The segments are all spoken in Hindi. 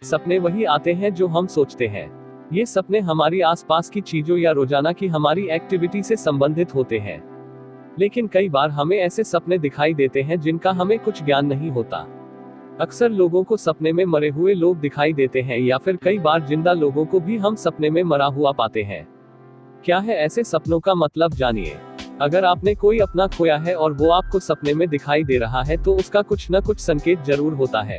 सपने वही आते हैं जो हम सोचते हैं। ये सपने हमारी आसपास की चीजों या रोजाना की हमारी एक्टिविटी से संबंधित होते हैं। लेकिन कई बार हमें ऐसे सपने दिखाई देते हैं जिनका हमें कुछ ज्ञान नहीं होता। अक्सर लोगों को सपने में मरे हुए लोग दिखाई देते हैं, या फिर कई बार जिंदा लोगों को भी हम सपने में मरा हुआ पाते हैं। क्या है ऐसे सपनों का मतलब, जानिए। अगर आपने कोई अपना खोया है और वो आपको सपने में दिखाई दे रहा है तो उसका कुछ न कुछ संकेत जरूर होता है।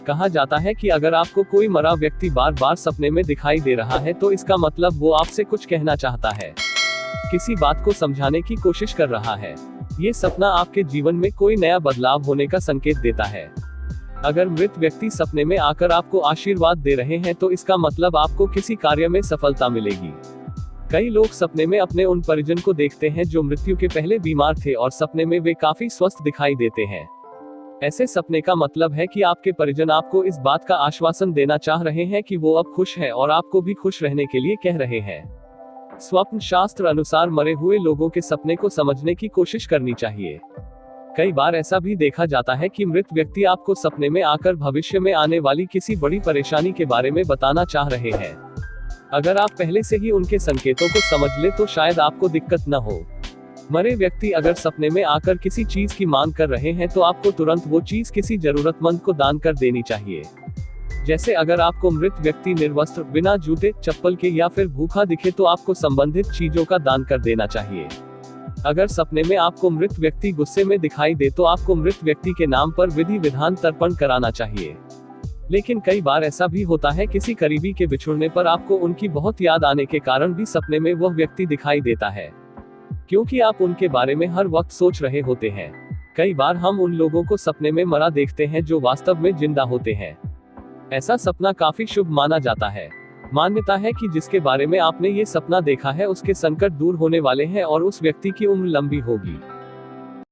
कहा जाता है कि अगर आपको कोई मरा व्यक्ति बार बार सपने में दिखाई दे रहा है तो इसका मतलब वो आपसे कुछ कहना चाहता है, किसी बात को समझाने की कोशिश कर रहा है। ये सपना आपके जीवन में कोई नया बदलाव होने का संकेत देता है। अगर मृत व्यक्ति सपने में आकर आपको आशीर्वाद दे रहे हैं तो इसका मतलब आपको किसी कार्य में सफलता मिलेगी। कई लोग सपने में अपने उन परिजन को देखते हैं जो मृत्यु के पहले बीमार थे और सपने में वे काफी स्वस्थ दिखाई देते हैं। ऐसे सपने का मतलब है कि आपके परिजन आपको इस बात का आश्वासन देना चाह रहे हैं कि वो अब खुश है और आपको भी खुश रहने के लिए कह रहे हैं। स्वप्न शास्त्र अनुसार मरे हुए लोगों के सपने को समझने की कोशिश करनी चाहिए। कई बार ऐसा भी देखा जाता है कि मृत व्यक्ति आपको सपने में आकर भविष्य में आने वाली किसी बड़ी परेशानी के बारे में बताना चाह रहे हैं। अगर आप पहले से ही उनके संकेतों को समझ ले तो शायद आपको दिक्कत न हो। मरे व्यक्ति अगर सपने में आकर किसी चीज की मांग कर रहे हैं तो आपको तुरंत वो चीज किसी जरूरतमंद को दान कर देनी चाहिए। जैसे अगर आपको मृत व्यक्ति निर्वस्त्र, बिना जूते चप्पल के या फिर भूखा दिखे तो आपको संबंधित चीजों का दान कर देना चाहिए। अगर सपने में आपको मृत व्यक्ति गुस्से में दिखाई दे तो आपको मृत व्यक्ति के नाम पर विधि विधान तर्पण कराना चाहिए। लेकिन कई बार ऐसा भी होता है किसी करीबी के बिछुड़ने पर आपको उनकी बहुत याद आने के कारण भी सपने में वह व्यक्ति दिखाई देता है, क्योंकि आप उनके बारे में हर वक्त सोच रहे होते हैं। कई बार हम उन लोगों को सपने में मरा देखते हैं जो वास्तव में जिंदा होते हैं। ऐसा सपना काफी शुभ माना जाता है। मान्यता है कि जिसके बारे में आपने ये सपना देखा है उसके संकट दूर होने वाले हैं और उस व्यक्ति की उम्र लंबी होगी।